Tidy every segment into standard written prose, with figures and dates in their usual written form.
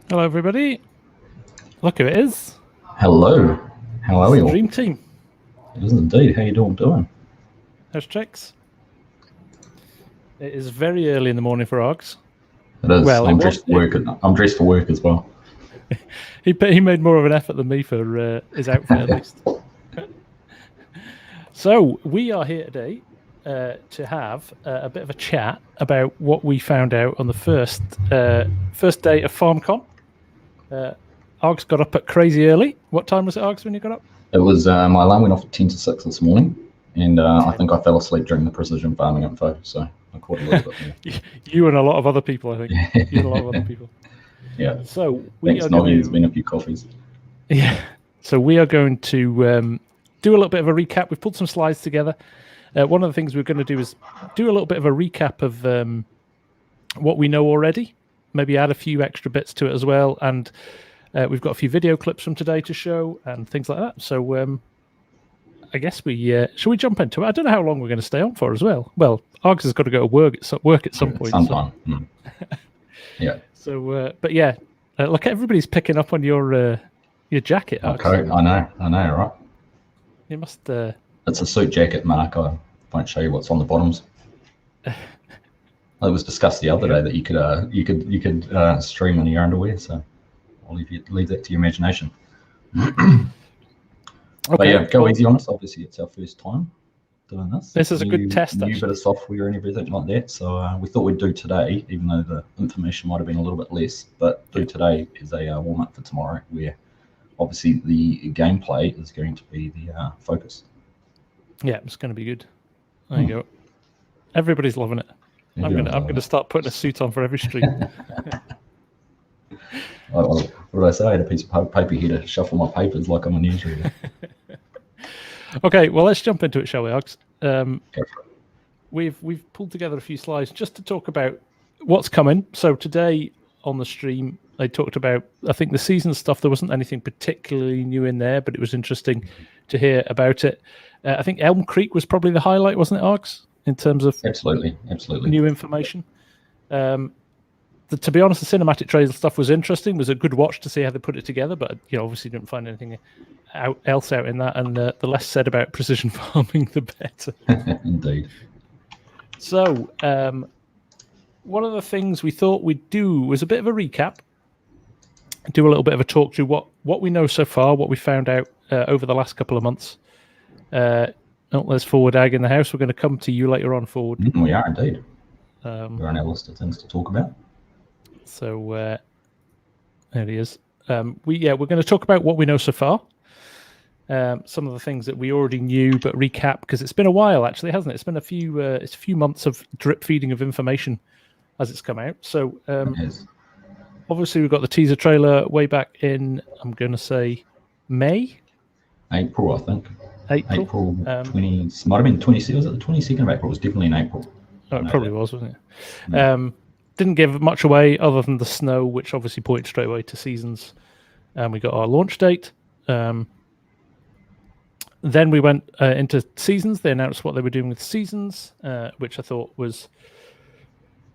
Hello, everybody. Look who it is. Hello, how It's are we the all? Dream Team. It is indeed. How you all doing? How's tricks? It is very early in the morning for Args. It is. Well, it I'm was. dressed for work. I'm dressed for work as well. He made more of an effort than me for his outfit, at least. So we are here today to have a bit of a chat about what we found out on the first day of Farmcon. Args got up at crazy early. What time was it, Args, when you got up? It was my alarm went off at 10 to 6 this morning, and I 10. think I fell asleep during the precision farming info, so I caught a little bit more. You and a lot of other people, I think. You and a lot of other people. Yeah. So we Thanks, are Noggy. going There's to. been a few coffees. Yeah. So we are going to do a little bit of a recap. We've pulled some slides together. One of the things we're going to do is do a little bit of a recap of what we know already, maybe add a few extra bits to it as well. And we've got a few video clips from today to show and things like that. So I guess shall we jump into it? I don't know how long we're going to stay on for as well. Well, Args has got to go to work at some point. Sometime. So. Yeah. So, but yeah, look, everybody's picking up on your jacket. My coat. I know, right? You must. It's a suit jacket, Mark. I won't show you what's on the bottoms. It was discussed the other day that you could stream in your underwear, so I'll leave that to your imagination. Okay, but yeah, go easy on us. Obviously, it's our first time doing this. This is a good test. New bit of software and everything like that. So we thought we'd do today, even though the information might have been a little bit less. But do today as a warm up for tomorrow, where obviously the gameplay is going to be the focus. Yeah, it's going to be good. There you go. Everybody's loving it. I'm gonna start putting a suit on for every stream. What did I say? I had a piece of paper here to shuffle my papers like I'm a newsreader. Okay, well, let's jump into it, shall we, Alex? Go for it. We've pulled together a few slides just to talk about what's coming. So today on the stream, I talked about, I think, the season stuff. There wasn't anything particularly new in there, but it was interesting to hear about it. I think Elm Creek was probably the highlight, wasn't it, Args, in terms of absolutely new information. To be honest, the cinematic trailer stuff was interesting. It was a good watch to see how they put it together, but obviously didn't find anything else out in that. And the less said about precision farming, the better. Indeed. So one of the things we thought we'd do was a bit of a recap, do a little bit of a talk through what we know so far, what we found out over the last couple of months. There's Forward Ag in the house. We're going to come to you later on, Forward. We are indeed. We're on our list of things to talk about. So there he is. We're going to talk about what we know so far. Some of the things that we already knew, but recap, because it's been a while, actually, hasn't it? It's been a few months of drip feeding of information as it's come out. So obviously we've got the teaser trailer way back in, I'm going to say, April, I think. April 20, might have been 20. Was it the 22nd of April? It was definitely in April. Oh, it probably was, wasn't it? Didn't give much away other than the snow, which obviously pointed straight away to seasons. And we got our launch date. Then we went into seasons. They announced what they were doing with seasons, which I thought was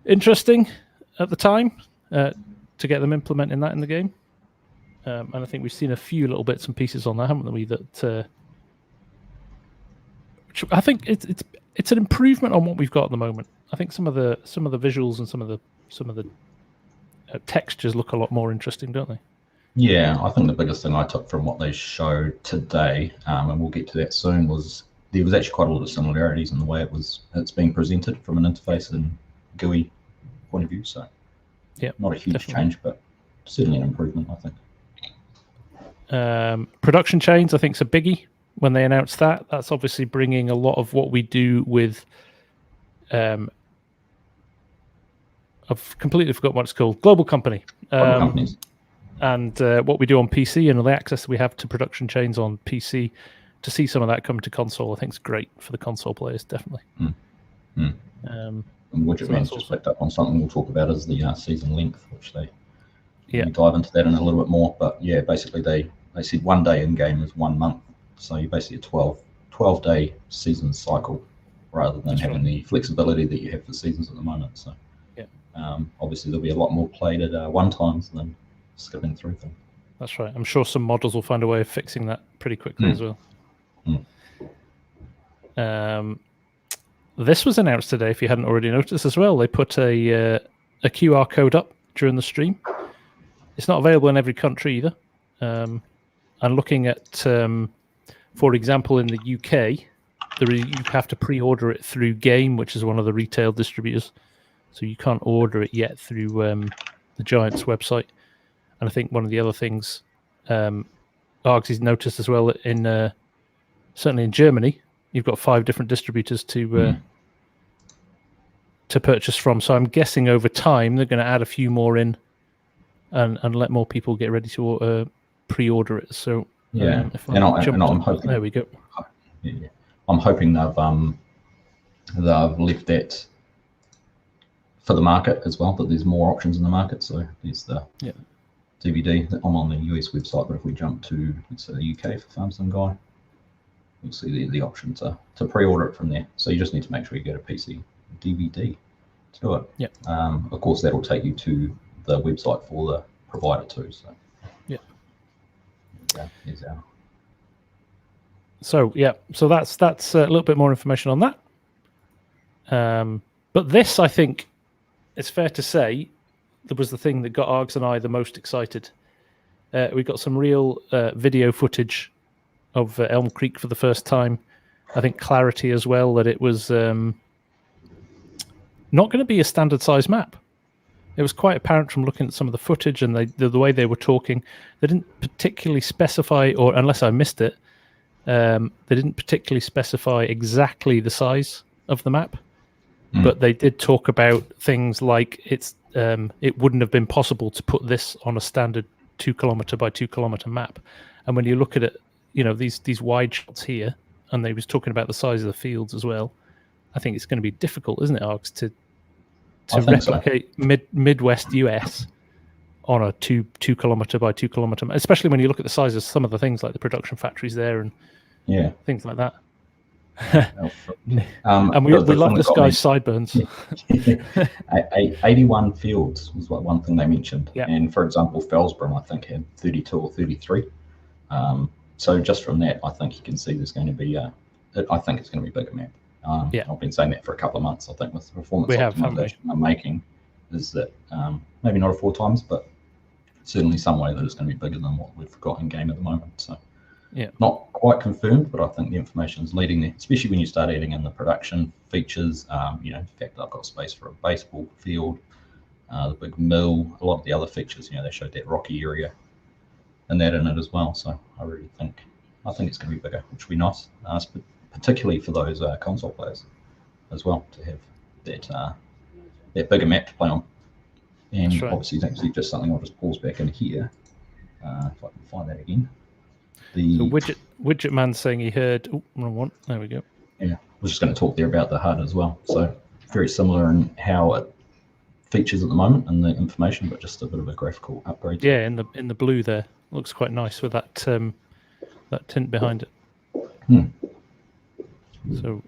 interesting at the time to get them implementing that in the game. And I think we've seen a few little bits and pieces on that, haven't we? That I think it's an improvement on what we've got at the moment. I think some of the visuals and some of the textures look a lot more interesting, don't they? Yeah, I think the biggest thing I took from what they showed today, and we'll get to that soon, was there was actually quite a lot of similarities in the way it's being presented from an interface and GUI point of view. So, yeah, not a huge change, but certainly an improvement, I think. Production chains, I think, is a biggie. When they announced that, that's obviously bringing a lot of what we do with. I've completely forgotten what it's called. Global company. Global companies. And what we do on PC and all the access we have to production chains on PC, to see some of that come to console, I think is great for the console players, definitely. And Widget Man's just picked up on something we'll talk about is the season length, which they dive into that in a little bit more. But yeah, basically they said 1 day in game is 1 month, so you're basically a 12-day season cycle rather than having the flexibility that you have for seasons at the moment. So obviously there'll be a lot more played at one times than skipping through them. That's right. I'm sure some models will find a way of fixing that pretty quickly as well. This was announced today, if you hadn't already noticed as well. They put a QR code up during the stream. It's not available in every country either. I'm looking at, for example, in the UK, you have to pre-order it through Game, which is one of the retail distributors. So you can't order it yet through the Giants website. And I think one of the other things Args has noticed as well, certainly in Germany, you've got 5 different distributors to purchase from. So I'm guessing over time they're going to add a few more in and let more people get ready to pre-order it. So I'm hoping, there we go. Yeah, I'm hoping they've left that for the market as well. That there's more options in the market. So there's the DVD. I'm on the US website, but if we jump to, let's say, the UK for Farmsim Guy, you'll see the option to pre-order it from there. So you just need to make sure you get a PC DVD to do it. Yeah. Of course, that'll take you to the website for the provider too. So here's our. So that's a little bit more information on that. But this, I think, it's fair to say, that was the thing that got Args and I the most excited. We got some real video footage of Elm Creek for the first time. I think clarity as well, that it was not going to be a standard size map. It was quite apparent from looking at some of the footage and the way they were talking. They didn't particularly specify, or unless I missed it, they didn't particularly specify exactly the size of the map. But they did talk about things like it wouldn't have been possible to put this on a standard 2 kilometer by 2 kilometer map. And when you look at it, these wide shots here, and they was talking about the size of the fields as well. I think it's going to be difficult, isn't it, Args, to replicate Midwest US on a 2 kilometer by 2 kilometer map, especially when you look at the size of some of the things like the production factories there and things like that. And we like this guy's sideburns. 81 fields was one thing they mentioned. And for example, Felsborough, I think, had 32 or 33. So just from that, I think you can see there's going to be I think it's going to be a bigger map. I've been saying that for a couple of months. I think with the performance optimization I'm making is that maybe not a 4 times, but certainly some way that it's going to be bigger than what we've got in game at the moment. So not quite confirmed, but I think the information is leading there, especially when you start adding in the production features. The fact that I've got space for a baseball field, the big mill, a lot of the other features. They showed that rocky area and that in it as well. So I think it's going to be bigger, which will be nice, particularly for those console players as well, to have that bigger map to play on. And obviously, it's actually just something I'll just pause back in here if I can find that again. So Widget Man saying he heard. Oh, wrong one. There we go. Yeah, I was just going to talk there about the HUD as well. So very similar in how it features at the moment and the information, but just a bit of a graphical upgrade. Yeah, in the blue there, looks quite nice with that tint behind it. So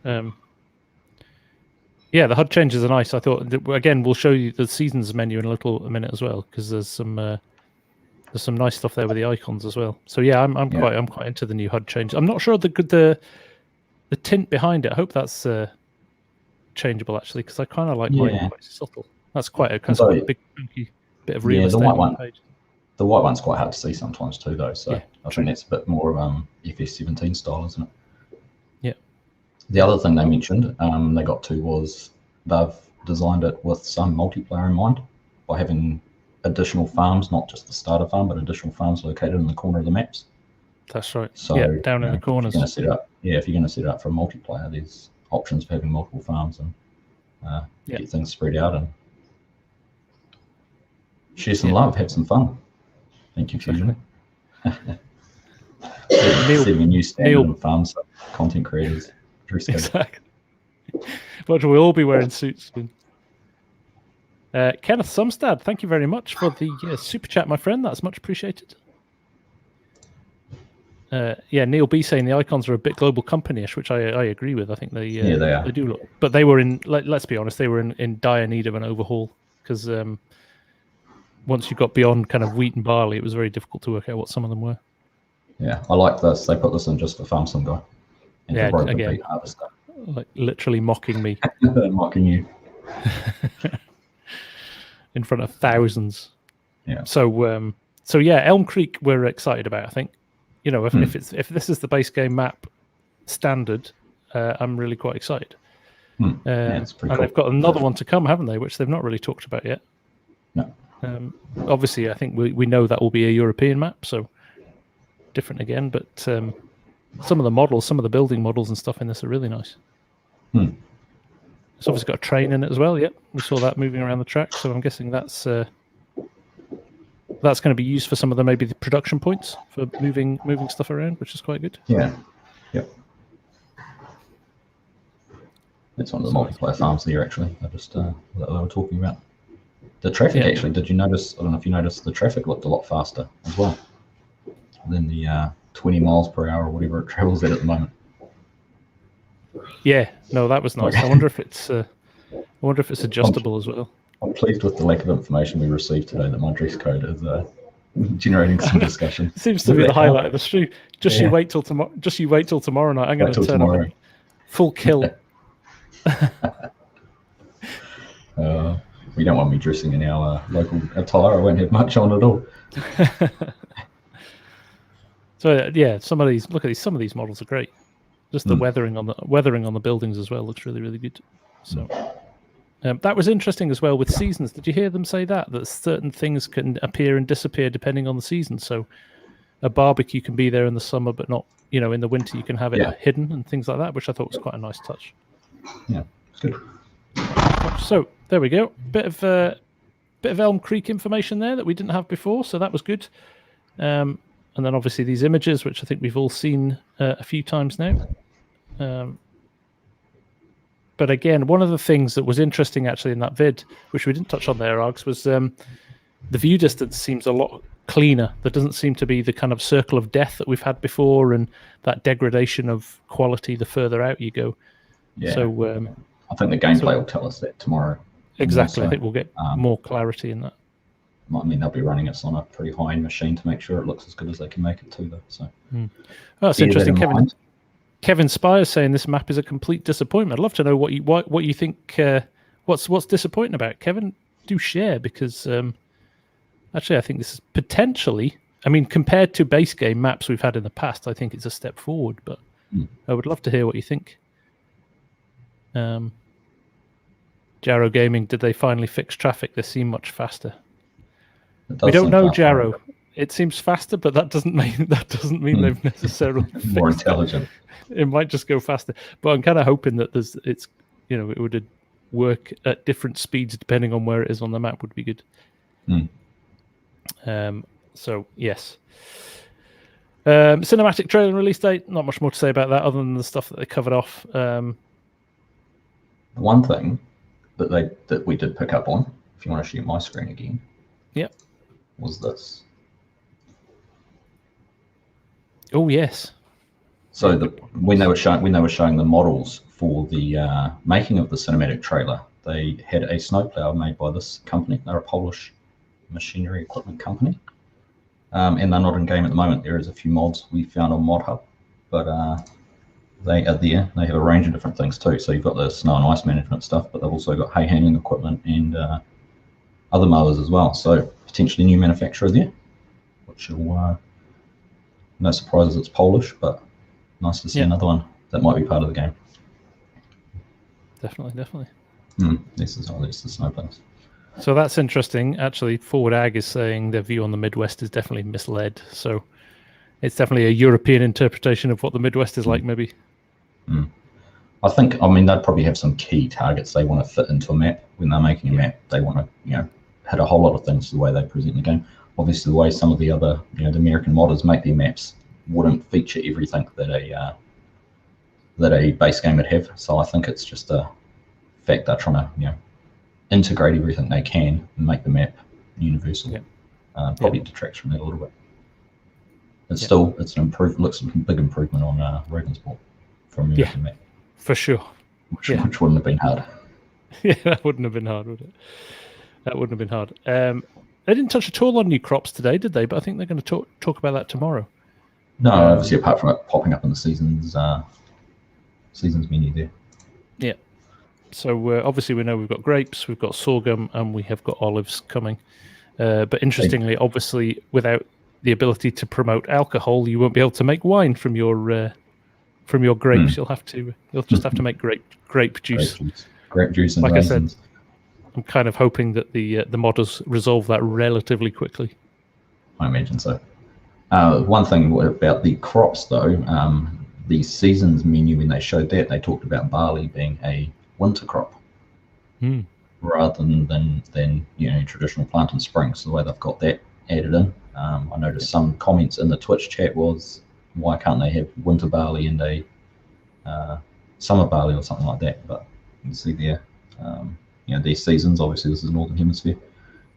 the HUD changes are nice. I thought again we'll show you the seasons menu in a minute as well, because there's some nice stuff there with the icons as well. So I'm quite into the new HUD change. I'm not sure the tint behind it. I hope that's changeable actually, because I kind of like mine quite subtle. That's quite a big chunky bit of real estate on the page. The white one's quite hard to see sometimes too, though. So I think that's a bit more FS17 style, isn't it? Yeah. The other thing they mentioned they got to was they've designed it with some multiplayer in mind by having additional farms, not just the starter farm, but additional farms located in the corner of the maps. That's right. So down in the corners. If you're going to set it up for a multiplayer, there's options for having multiple farms and get things spread out and share some love, have some fun. Thank you, Fusion. Setting a new standard of farms content creators. Exactly. But we'll all be wearing suits soon. Kenneth Sumstad, thank you very much for the super chat, my friend. That's much appreciated. Neil B saying the icons are a bit global company-ish, which I agree with. I think they are. They do look, but they were in. Let's be honest, they were in dire need of an overhaul because once you got beyond kind of wheat and barley, it was very difficult to work out what some of them were. Yeah, I like this. They put this in just for Farmsim Guy. And yeah, for again, like literally mocking me. Mocking you. In front of thousands. Yeah. So yeah, Elm Creek we're excited about, I think. You know, if this is the base game map standard, I'm really quite excited. Yeah, it's pretty and cool. they've got another one to come, haven't they? Which they've not really talked about yet. No. Obviously, I think we know that will be a European map, so different again. But some of the models, some of the building models and stuff in this are really nice. It's obviously got a train in it as well. Yep, we saw that moving around the track. So I'm guessing that's going to be used for some of maybe the production points for moving stuff around, which is quite good. Yeah. Yep. It's one of the multiplayer farms there, actually. That they were talking about. The traffic, actually, did you notice? I don't know if you noticed, the traffic looked a lot faster as well than the 20 miles per hour or whatever it travels at the moment. Yeah, no, that was nice. I wonder if it's adjustable as well. I'm pleased with the lack of information we received today that my dress code is generating some discussion. Seems to be the highlight of the stream. You wait till tomorrow. Just you wait till tomorrow night. I'm going to turn up full kill. We don't want me dressing in our local attire. I won't have much on at all. So yeah, some of these models are great. Just the weathering on the buildings as well looks really, really good. So that was interesting as well with seasons. Did you hear them say that certain things can appear and disappear depending on the season? So a barbecue can be there in the summer, but not, in the winter you can have it hidden and things like that, which I thought was quite a nice touch. Yeah, it's good. So there we go. Bit of Elm Creek information there that we didn't have before, so that was good. And then obviously these images, which I think we've all seen a few times now. But again, one of the things that was interesting actually in that vid, which we didn't touch on there, Args, was the view distance seems a lot cleaner. There doesn't seem to be the kind of circle of death that we've had before and that degradation of quality the further out you go. Yeah. So I think the gameplay will tell us that tomorrow. Exactly. Also, I think we'll get more clarity in that. I mean, they'll be running it on a pretty high-end machine to make sure it looks as good as they can make it to, though. So, oh, that's interesting. Kevin Spires saying this map is a complete disappointment. I'd love to know what you think. What's disappointing about it. Kevin? Do share, because actually I think this is potentially. I mean, compared to base game maps we've had in the past, I think it's a step forward. But I would love to hear what you think. Jarrow Gaming, did they finally fix traffic? They seem much faster. We don't know, Jarrow. It seems faster, but that doesn't mean they've necessarily more intelligent. It might just go faster. But I'm kind of hoping that it would work at different speeds depending on where it is on the map would be good. So yes. Cinematic trailer release date, not much more to say about that other than the stuff that they covered off. One thing that we did pick up on, if you want to share my screen again, was this. Oh yes. So when they were showing the models for the making of the cinematic trailer, they had a snowplow made by this company. They're a Polish machinery equipment company, and they're not in game at the moment. There is a few mods we found on Mod Hub, but they are there. They have a range of different things too. So you've got the snow and ice management stuff, but they've also got hay handling equipment and other mowers as well. So potentially new manufacturer there, which will no surprises it's Polish, but nice to see another one that might be part of the game. Definitely. This is the snowplows. So that's interesting. Actually, Forward Ag is saying their view on the Midwest is definitely misled. So it's definitely a European interpretation of what the Midwest is like, maybe. I mean, they'd probably have some key targets they want to fit into a map. When they're making a map, they want to, hit a whole lot of things the way they present the game. Obviously, the way some of the other, the American modders make their maps wouldn't feature everything that a base game would have. So I think it's just a fact they're trying to, integrate everything they can and make the map universal. Probably detracts from that a little bit. It's still, it's an looks a big improvement on Ravensbourne from American map. For sure. Which wouldn't have been hard. Yeah, that wouldn't have been hard, would it? That wouldn't have been hard. They didn't touch at all on new crops today, did they? But I think they're going to talk about that tomorrow. No, obviously, apart from it popping up in the seasons menu there. Yeah. So obviously we know we've got grapes, we've got sorghum, and we have got olives coming. But interestingly, obviously, without the ability to promote alcohol, you won't be able to make wine from your grapes. You'll just have to make grape juice. Grape juice and like raisins. I said, I'm kind of hoping that the modders resolve that relatively quickly. I imagine so. One thing about the crops, though, the seasons menu, when they showed that, they talked about barley being a winter crop rather than traditional plant in spring. So the way they've got that added in, I noticed some comments in the Twitch chat was, why can't they have winter barley and a summer barley or something like that? But you can see there, these seasons, obviously this is Northern Hemisphere,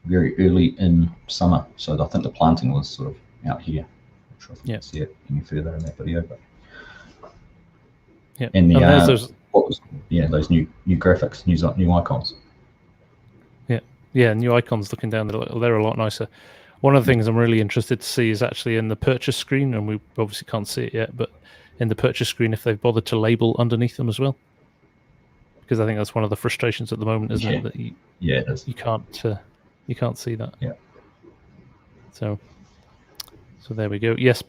very early in summer. So I think the planting was sort of out here. I'm not sure if you can see it any further in that video, but and those new graphics, new icons. New icons looking down. They're a lot nicer. One of the things I'm really interested to see is actually in the purchase screen, and we obviously can't see it yet, but in the purchase screen, if they've bothered to label underneath them as well, because I think that's one of the frustrations at the moment, isn't it? That it is. You can't see that. Yeah. So there we go. Yes,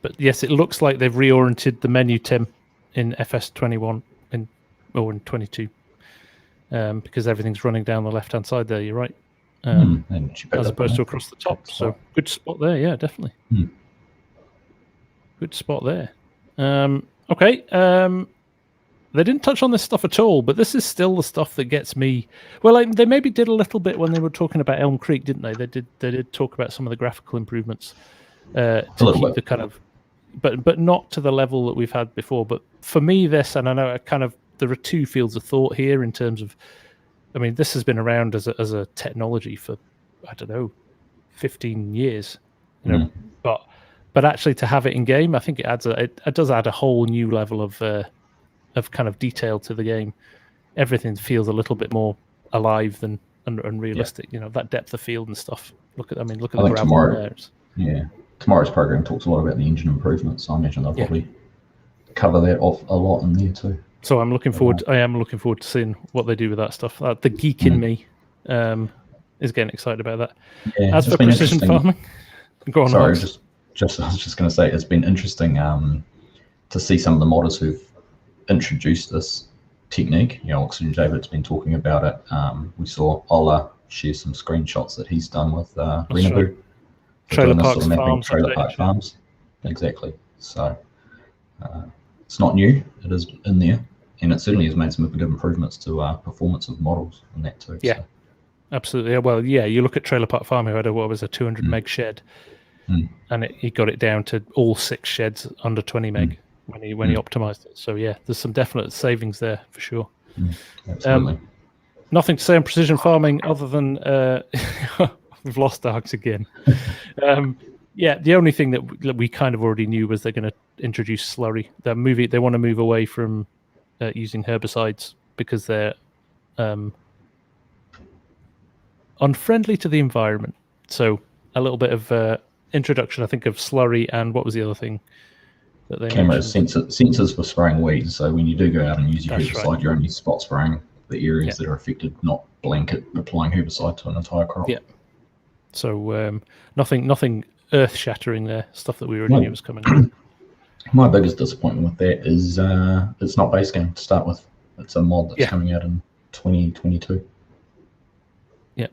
it looks like they've reoriented the menu, Tim, in FS21 in 22, because everything's running down the left-hand side there. You're right, as opposed to across the top. So good spot there. Yeah, definitely. Good spot there. Okay. They didn't touch on this stuff at all, but this is still the stuff that gets me. Well, they maybe did a little bit when they were talking about Elm Creek, didn't they? They did talk about some of the graphical improvements to keep the kind of, but not to the level that we've had before. But for me, this, and I know there are two fields of thought here in terms of, I mean, this has been around as a technology for, I don't know, 15 years, but actually to have it in game, I think it does add a whole new level of kind of detail to the game. Everything feels a little bit more alive and realistic. That depth of field and stuff. Look at the gravel there. Yeah, tomorrow's program talks a lot about the engine improvements. So I imagine they'll probably cover that off a lot in there too. So I'm looking forward. I am looking forward to seeing what they do with that stuff. The geek in me is getting excited about that. Yeah, as for precision farming, go on. Sorry, I was just going to say it's been interesting to see some of the modders who've introduced this technique. Oxygen David's been talking about it. We saw Ola share some screenshots that he's done with Renabu. Trailer Park Farms. Exactly. So it's not new. It is in there, and it certainly has made some good improvements to performance of models and that too. Yeah, absolutely. Well, you look at Trailer Park Farm, who had a 200 meg shed, and he got it down to all 6 sheds under 20 meg. When he optimized it. So there's some definite savings there for sure. Absolutely. Nothing to say on precision farming other than we've lost Args again. The only thing that we kind of already knew was they're going to introduce slurry. They want to move away from using herbicides because they're unfriendly to the environment. So a little bit of introduction, I think, of slurry, and what was the other thing? Cameras, sensors for spraying weeds. So when you do go out and use your herbicide, you're only spot spraying the areas that are affected, not blanket applying herbicide to an entire crop. Yeah. So nothing earth-shattering there. Stuff that we already knew was coming. My biggest disappointment with that is it's not base game to start with. It's a mod that's coming out in 2022. Yeah.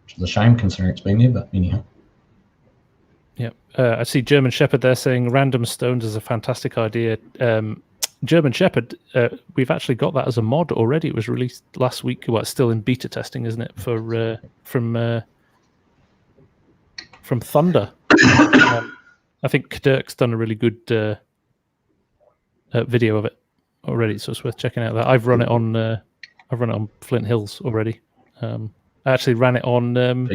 Which is a shame considering it's been there, but anyhow. Yeah, I see German Shepherd there saying random stones is a fantastic idea. German Shepherd, we've actually got that as a mod already. It was released last week. Well, it's still in beta testing, isn't it? For from Thunder. I think Kadirk's done a really good video of it already, so it's worth checking out. That I've run it on Flint Hills already. I actually ran it on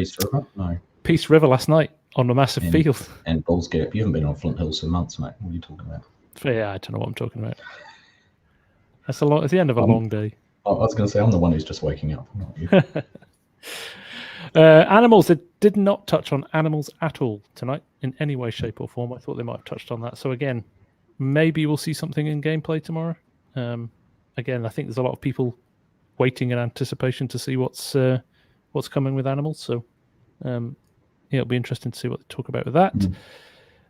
Peace River last night. On a massive field. And Bulls Gap. You haven't been on Flint Hills for months, mate. What are you talking about? Yeah, I don't know what I'm talking about. It's the end of a long day. I was going to say, I'm the one who's just waking up, not you. Animals. They did not touch on animals at all tonight in any way, shape, or form. I thought they might have touched on that. So again, maybe we'll see something in gameplay tomorrow. Again, I think there's a lot of people waiting in anticipation to see what's coming with animals. So it'll be interesting to see what they talk about with that.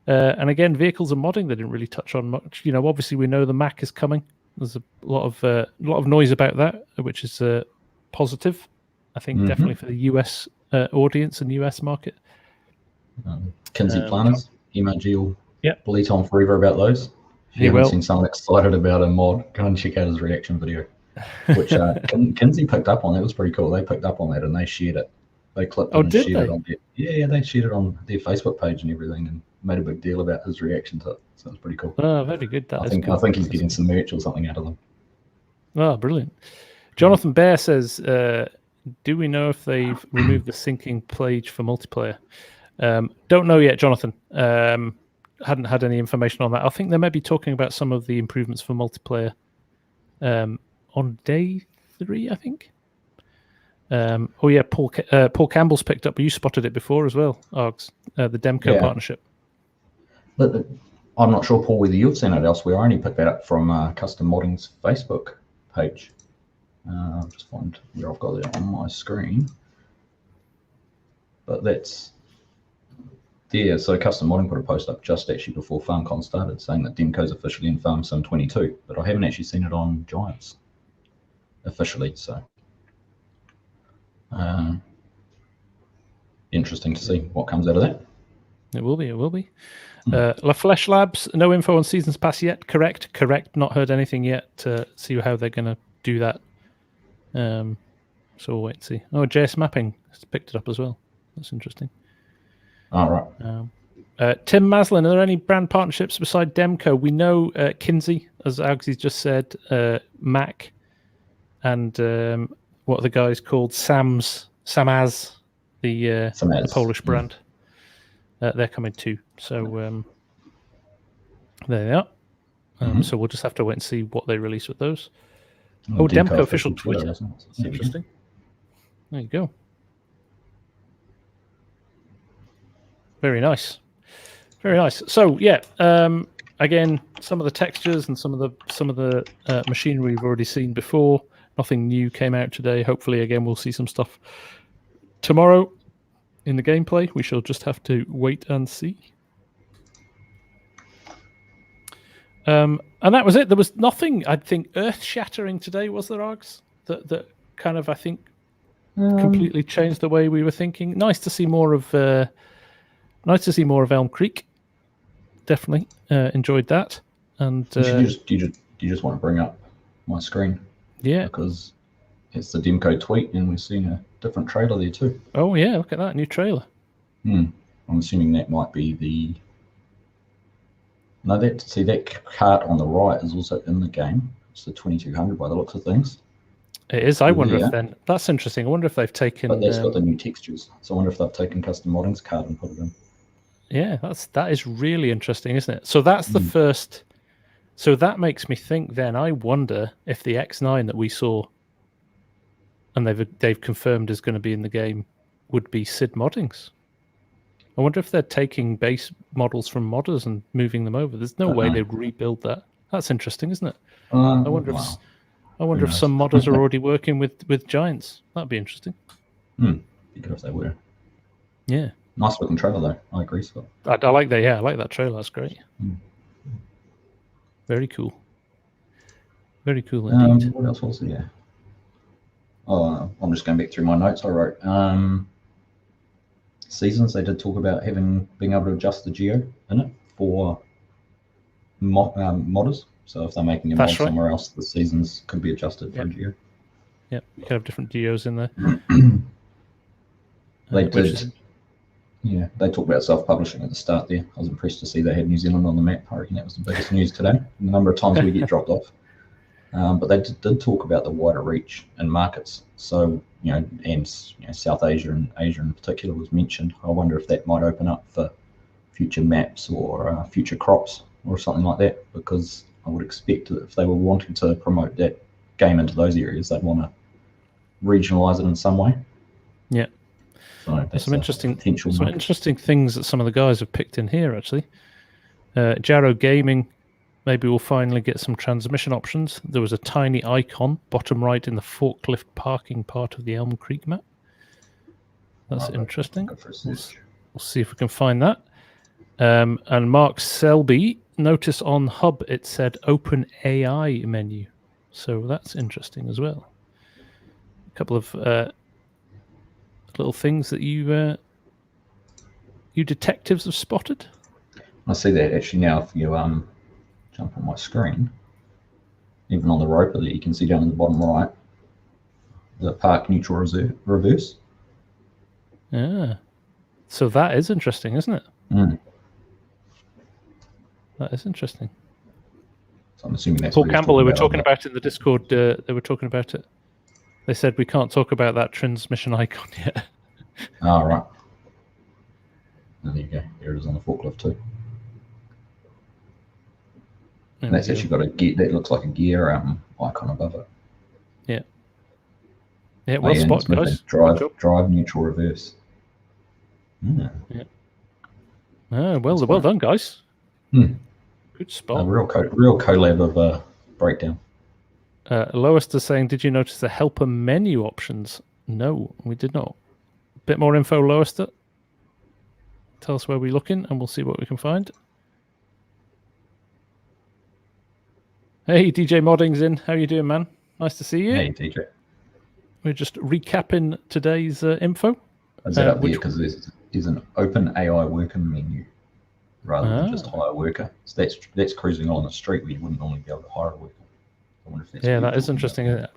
And again, vehicles and modding, they didn't really touch on much. Obviously we know the Mac is coming. There's a lot of noise about that, which is positive. I think definitely for the US audience and US market. Kinsey Planners, Emoji will bleat on forever about those. If you haven't seen someone excited about a mod, go and check out his reaction video, which Kinsey picked up on. That was pretty cool. They picked up on that and they shared it. They clipped it and shared it on they shared it on their Facebook page and everything and made a big deal about his reaction to it. So it was pretty cool. Oh, very good. I think he's getting some merch or something out of them. Oh, brilliant. Jonathan Bear says, do we know if they've removed the syncing page for multiplayer? Don't know yet, Jonathan. Hadn't had any information on that. I think they may be talking about some of the improvements for multiplayer on day 3, I think. Paul Campbell's picked up. You spotted it before as well, Args, the Demco partnership. But I'm not sure, Paul, whether you've seen it elsewhere. I only picked that up from Custom Modding's Facebook page. I'll just find where I've got it on my screen. But that's there. So Custom Modding put a post up just actually before Farmcon started saying that Demco's officially in Farmsim 22, but I haven't actually seen it on Giants officially. So interesting to see what comes out of that. It will be. La Flesh Labs, no info on Seasons Pass yet. Correct. Not heard anything yet to see how they're going to do that. So we'll wait and see. Oh, JS Mapping has picked it up as well. That's interesting. All right. Tim Maslin, are there any brand partnerships beside Demco? We know Kinsey, as Agsy just said, Mac, and what are the guys called? Samaz, the Polish brand. They're coming too. So there they are. So we'll just have to wait and see what they release with those. Demco official Twitter. That's interesting. There you go. Very nice. So again, some of the textures and some of the machinery we've already seen before. Nothing new came out today. Hopefully, again, we'll see some stuff tomorrow in the gameplay. We shall just have to wait and see. And that was it. There was nothing, I think, earth-shattering today, was there, Args? That kind of, I think, completely changed the way we were thinking. Nice to see more of Elm Creek. Definitely enjoyed that. And do you just want to bring up my screen? Yeah, because it's the Demco tweet, and we're seeing a different trailer there too. Oh yeah, look at that new trailer. I'm assuming that might be the. No, that cart on the right is also in the game. It's the 2200 by the looks of things. It is. I wonder if then that's interesting. I wonder if they've taken. But that's got the new textures. So I wonder if they've taken Custom Modding's card and put it in. Yeah, that is really interesting, isn't it? So that's the first. So that makes me think. Then I wonder if the X9 that we saw, and they've confirmed is going to be in the game, would be Sid Moddings. I wonder if they're taking base models from modders and moving them over. There's no way they'd rebuild that. That's interesting, isn't it? I wonder if some modders are already working with Giants. That'd be interesting. Be good if they were. Yeah. Nice looking trailer though. I agree, Scott. I like that. Yeah, I like that trailer. That's great. Very cool. Very cool indeed. What else was there? Oh, I'm just going back through my notes I wrote. Seasons, they did talk about being able to adjust the geo in it for modders. So if they're making a mod somewhere else, the seasons could be adjusted for geo. Yep, you can have different geos in there. They did. Yeah, they talked about self-publishing at the start there. I was impressed to see they had New Zealand on the map. I reckon that was the biggest news today. The number of times we get dropped off. But they did talk about the wider reach and markets. So, South Asia and Asia in particular was mentioned. I wonder if that might open up for future maps or future crops or something like that, because I would expect that if they were wanting to promote that game into those areas, they'd want to regionalize it in some way. Yeah. So there's some interesting things that some of the guys have picked in here, actually. Jarrow Gaming, maybe we'll finally get some transmission options. There was a tiny icon, bottom right in the forklift parking part of the Elm Creek map. That's interesting. We'll see if we can find that. And Mark Selby, notice on Hub it said Open AI menu. So that's interesting as well. A couple of little things that you detectives have spotted. I see that actually now. If you jump on my screen, even on the roper that you can see down in the bottom right, the park neutral reverse. Yeah. So that is interesting, isn't it? Mm. That is interesting. So I'm assuming that's Paul Campbell, they were talking about it in the Discord. They were talking about it. They said we can't talk about that transmission icon yet. Oh, right. And there you go. There it is on the forklift too. That's actually got a gear. That looks like a gear icon above it. Yeah. Yeah. Well spotted, guys. Drive, neutral, reverse. Yeah. Well done, guys. Good spot. A real collab of breakdown. Lois is saying, did you notice the helper menu options? No, we did not. A bit more info, Lois. Tell us where we're looking, and we'll see what we can find. Hey, DJ Modding's in. How you doing, man? Nice to see you. Hey, DJ. We're just recapping today's info. Is that up there because there's an Open AI worker menu rather than just hire a worker. So that's cruising on the street where you wouldn't normally be able to hire a worker. I wonder if that's that is interesting, isn't it?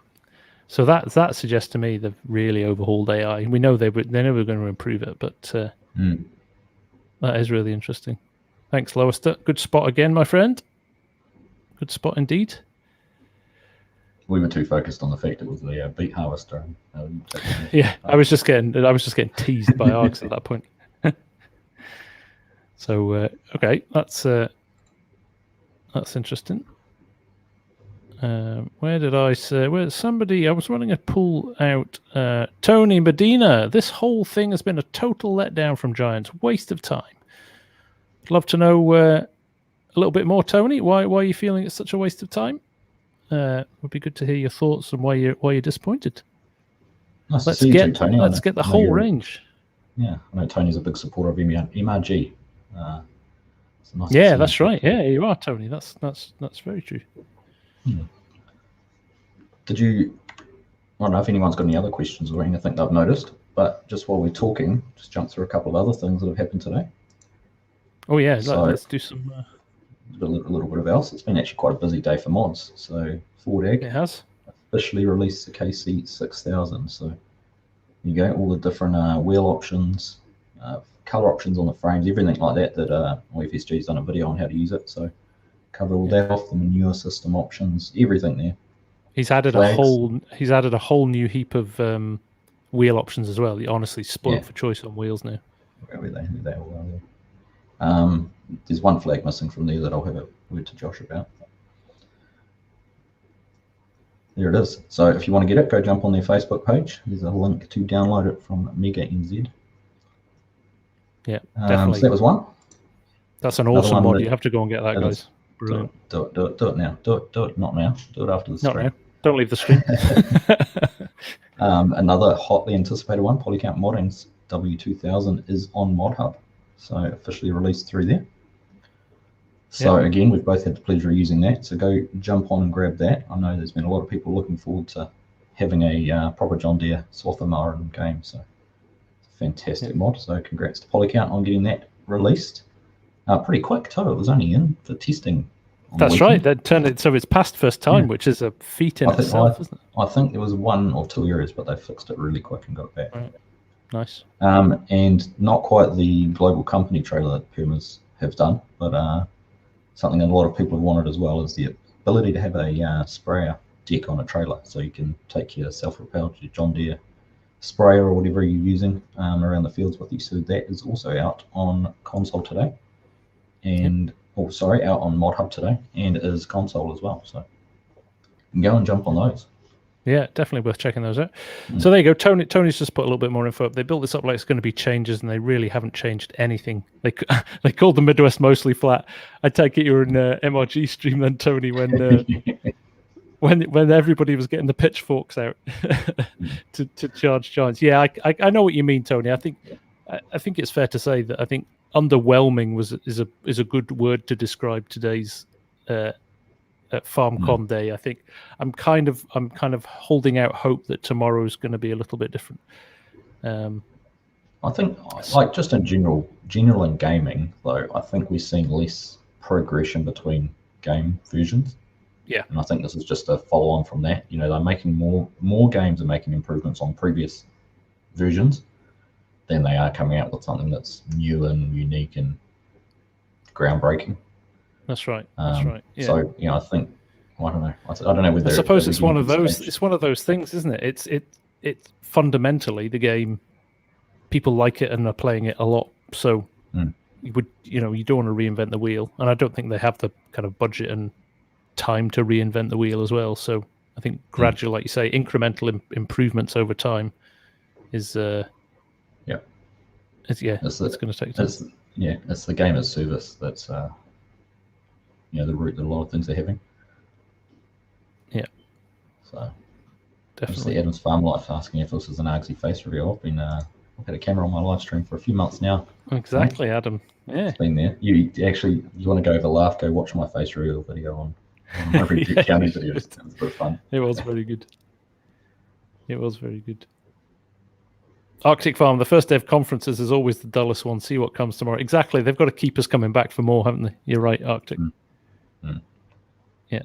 So that suggests to me they've really overhauled AI. We know they know we're going to improve it, but that is really interesting. Thanks, Lois. Good spot again, my friend. Good spot indeed. We were too focused on the fact it was the beet harvester. Yeah, I was just getting teased by Args at that point. So okay, that's interesting. Where did I say? Where somebody? I was wanting to pull out Tony Medina. This whole thing has been a total letdown from Giants. Waste of time. I'd love to know a little bit more, Tony. Why are you feeling it's such a waste of time? Would be good to hear your thoughts and why you're disappointed. Nice to see you too, Tony. Let's get the whole range. Yeah, I know Tony's a big supporter of MRG. Nice that's right. Yeah, you are, Tony. That's very true. Did you? I don't know if anyone's got any other questions or anything they've noticed, but just while we're talking, just jump through a couple of other things that have happened today. Oh yeah, so, let's do some. A little bit of else. It's been actually quite a busy day for mods. So Ford Ag officially released the KC 6000. So you go, all the different wheel options, color options on the frames, everything like that. That FSG's done a video on how to use it. So cover all that off, the manure system options, everything there. He's added a whole new heap of wheel options as well. He honestly spoiled for choice on wheels now. Where they all are there. There's one flag missing from there that I'll have a word to Josh about. There it is. So if you want to get it, go jump on their Facebook page. There's a link to download it from Mega NZ. Yeah, definitely. So that was one. That's an awesome mod. You have to go and get that, guys. Brilliant. Do it now. Do it not now. Do it after the stream. Not now. Don't leave the stream. Another hotly anticipated one, Polycount Modding's W2000 is on ModHub. So officially released through there. So again, we've both had the pleasure of using that. So go jump on and grab that. I know there's been a lot of people looking forward to having a proper John Deere swather mower in the game. So it's a fantastic mod. So congrats to Polycount on getting that released. Pretty quick too. It was only in for testing. That's right. That turned it so it's past first time, which is a feat in itself, isn't it? I think there was 1 or 2 areas, but they fixed it really quick and got it back. Right. Nice. And not quite the global company trailer that Pumas have done, but something that a lot of people have wanted as well is the ability to have a sprayer deck on a trailer, so you can take your self-propelled, your John Deere sprayer or whatever you're using around the fields with you. So that is also out on console today, and out on ModHub today, and is console as well. So you can go and jump on those. Yeah, definitely worth checking those out. So there you go. Tony's just put a little bit more info up. They built this up like it's going to be changes, and they really haven't changed anything. They called the Midwest mostly flat. I take it you were in MRG stream then, Tony, when everybody was getting the pitchforks out to charge giants. Yeah, I know what you mean, Tony. I think it's fair to say that I think underwhelming is a good word to describe today's at Farmcon day. I think I'm kind of holding out hope that tomorrow's going to be a little bit different. I think, like, just in general in gaming, though, I think we're seeing less progression between game versions. Yeah, and I think this is just a follow on from that. You know, they're making more games, are making improvements on previous versions than they are coming out with something that's new and unique and groundbreaking. That's right. That's right. Yeah. So, you know, I think, I don't know. I don't know whether. I suppose it's one of those. It's one of those things, isn't it? It's fundamentally the game. People like it and are playing it a lot. So you don't want to reinvent the wheel, and I don't think they have the kind of budget and time to reinvent the wheel as well. So I think gradual, like you say, incremental improvements over time is it's going to take time. It's the game as service that's the root that a lot of things are having. Yeah. So definitely. Adam's Farm Life asking if this is an Argsy face review. I've had a camera on my live stream for a few months now. Exactly, Adam. Yeah. It's been there. You want to go over laugh, go watch my face reveal video on my review counting videos. It's a bit of fun. It was very good. It was very good. Arctic Farm, the first day of conferences is always the dullest one. See what comes tomorrow. Exactly. They've got to keep us coming back for more, haven't they? You're right, Arctic. Yeah.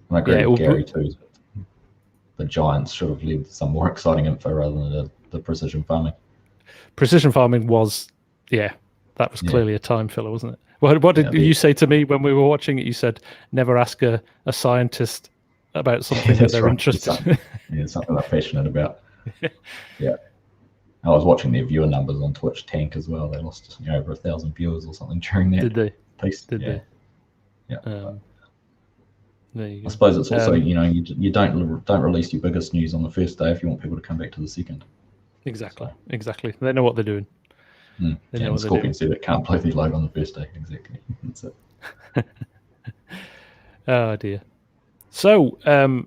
And I agree with Gary too. The Giants should have led some more exciting info rather than the precision farming. Precision farming was, that was clearly a time filler, wasn't it? What did you say to me when we were watching it? You said, never ask a scientist about something that they're interested in. Something they're passionate about. Yeah. I was watching their viewer numbers on Twitch tank as well. They lost over 1,000 viewers or something during that. Did they? Piece. Did they? Yeah. There you go. I suppose it's also you don't release your biggest news on the first day if you want people to come back to the second. Exactly. They know what they're doing. They know what Scorpion said it can't play the load on the first day. Exactly. That's it. Oh dear. So I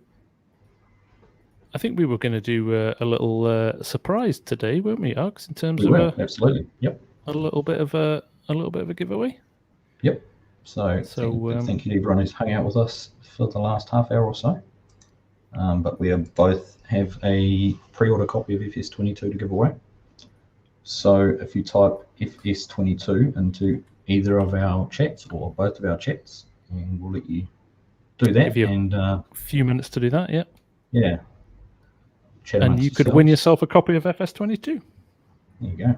think we were going to do a little surprise today, weren't we, Arx? In terms of absolutely. Yep. A little bit of a giveaway. Yep. So thank you to everyone who's hung out with us for the last half hour or so. But we both have a pre-order copy of FS22 to give away. So if you type FS22 into either of our chats or both of our chats, and we'll let you do that. Give you a few minutes to do that, yeah. Yeah. And you could win yourself a copy of FS22. There you go.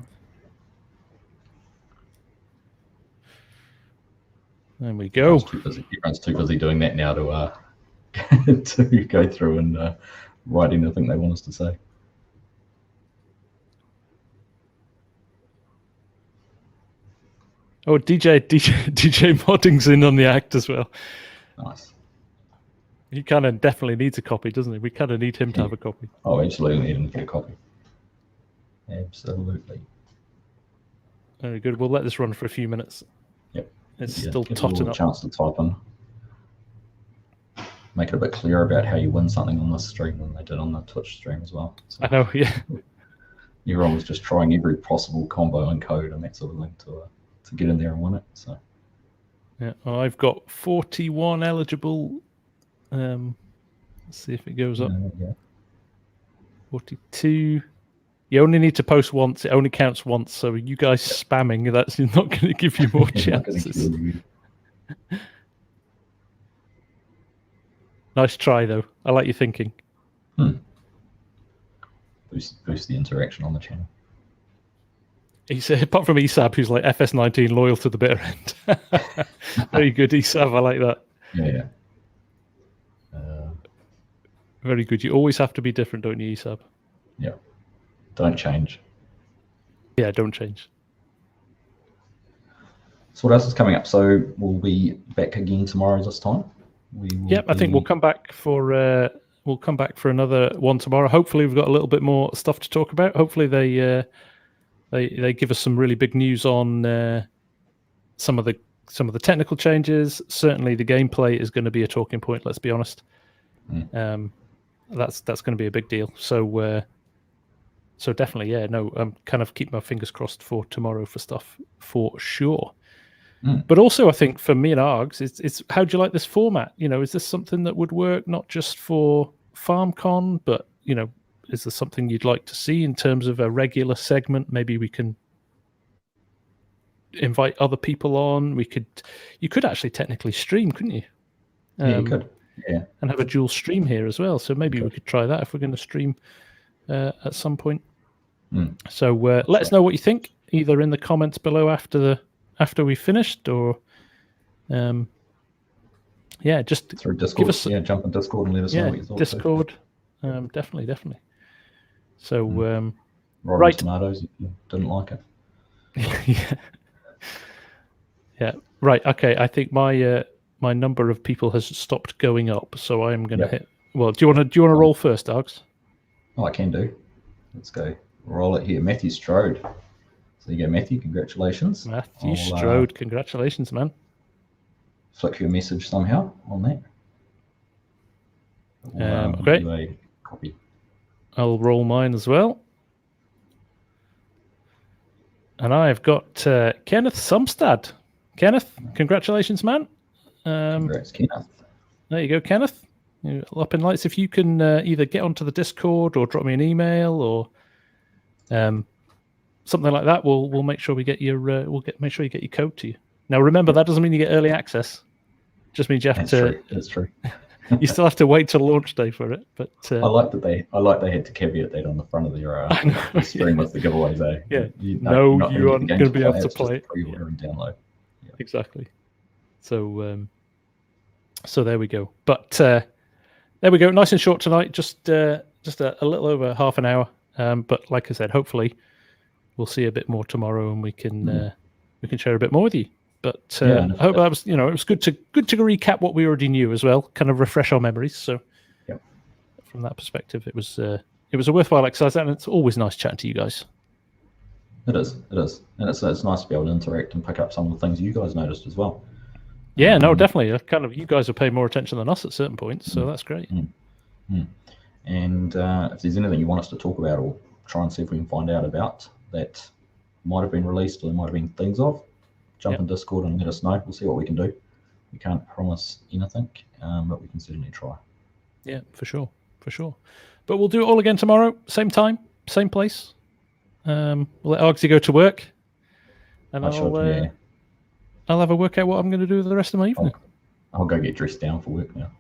There we go. Everyone's too busy doing that now to to go through and write anything they want us to say. Oh, DJ Modding's in on the act as well. Nice. He kind of definitely needs a copy, doesn't he? We kind of need him to have a copy. Oh, absolutely need him to get a copy. Absolutely. Very good. We'll let this run for a few minutes. Yep. It's still totting up. Chance to type in. Make it a bit clearer about how you win something on this stream than they did on the Twitch stream as well. So I know, yeah. Everyone was just trying every possible combo and code and that sort of thing to get in there and win it. So yeah, well, I've got 41 eligible. Let's see if it goes up. 42. You only need to post once. It only counts once. So you guys spamming, that's not going to give you more chances. Nice try, though. I like your thinking. Boost the interaction on the channel. Apart from Esab, who's like FS19 loyal to the bitter end. Very good, Esab. I like that. Yeah. Very good. You always have to be different, don't you, Esab? Yeah. Don't change. Yeah, don't change. So what else is coming up? So we'll be back again tomorrow this time. I think we'll come back for We'll come back for another one tomorrow. Hopefully, we've got a little bit more stuff to talk about. Hopefully, they give us some really big news on some of the technical changes. Certainly, the gameplay is going to be a talking point. Let's be honest. That's going to be a big deal. So definitely, yeah. No, I'm kind of keeping my fingers crossed for tomorrow for stuff for sure. But also, I think for me and Args, it's how do you like this format? Is this something that would work not just for Farmcon, but is there something you'd like to see in terms of a regular segment? Maybe we can invite other people on. You could actually technically stream, couldn't you? Yeah, you could. Yeah, and have a dual stream here as well. So maybe we could try that if we're going to stream at some point. So let us know what you think, either in the comments below after we finished, or just through Discord. Give us, jump in Discord and let us know what you thought. Discord, definitely. So right, tomatoes if you didn't like it. yeah. Right. Okay. I think my number of people has stopped going up, so I'm going to hit. Well, do you want to roll first, Args? Oh, I can do. Let's go. Roll it here, Matthew Strode. So you go, Matthew. Congratulations. Matthew Strode. Congratulations, man. Flick you a message somehow on that. Okay. Do a copy. I'll roll mine as well. And I've got Kenneth Sumstad. Kenneth, congratulations, man. Congrats, Kenneth. There you go, Kenneth. You're up in lights. If you can either get onto the Discord or drop me an email or something like that, we'll make sure we get your make sure you get your code to you. Now, remember, that doesn't mean you get early access. Just means you have to. That's true. You still have to wait till launch day for it. But I like they had to caveat that on the front of their stream with the giveaways. Yeah. You aren't going to be able to play it. Pre-order and download. Yeah. Exactly. So there we go. But there we go. Nice and short tonight. Just a little over half an hour. But like I said, hopefully we'll see a bit more tomorrow, and we can share a bit more with you. But I hope that was, it was good to recap what we already knew as well, kind of refresh our memories. So from that perspective, it was a worthwhile exercise, and it's always nice chatting to you guys. It is, and it's nice to be able to interact and pick up some of the things you guys noticed as well. Yeah, no, definitely. Kind of, you guys are paying more attention than us at certain points, so that's great. And if there's anything you want us to talk about or try and see if we can find out about that might have been released or there might have been things of, jump in Discord and let us know. We'll see what we can do. We can't promise anything, but we can certainly try. Yeah, for sure. But we'll do it all again tomorrow, same time, same place. We'll let Argsy go to work, and I'll have a work out what I'm going to do the rest of my evening. I'll go get dressed down for work now.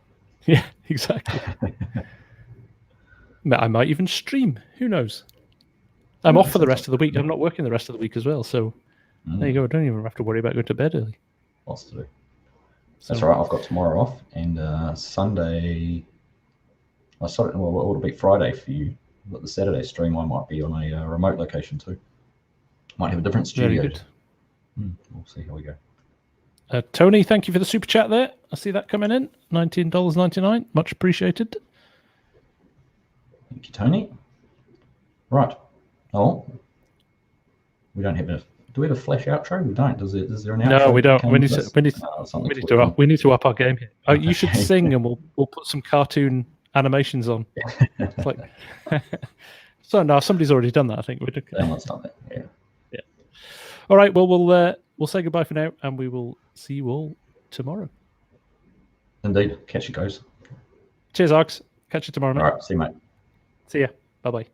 Yeah, exactly. I might even stream. Who knows? I'm off for the rest of the week. I'm not working the rest of the week as well. So there you go. I don't even have to worry about going to bed early. Lots to do. That's all right. I've got tomorrow off, and Sunday. It'll be Friday for you. But the Saturday stream, I might be on a remote location too. Might have a different studio. Very good. We'll see how we go. Tony, thank you for the super chat there. I see that coming in. $19.99. Much appreciated. Thank you, Tony. Right. Oh, we don't have do we have a flash outro? We don't. Is there an outro? No, we don't. We need to up our game here. Oh, you should sing, and we'll put some cartoon animations on. It's like so no, somebody's already done that. I think Someone's done that. Yeah. All right. Well, we'll say goodbye for now, and we will see you all tomorrow. Indeed. Catch you guys. Cheers, Args. Catch you tomorrow, mate. All right. See you, mate. See ya. Bye-bye.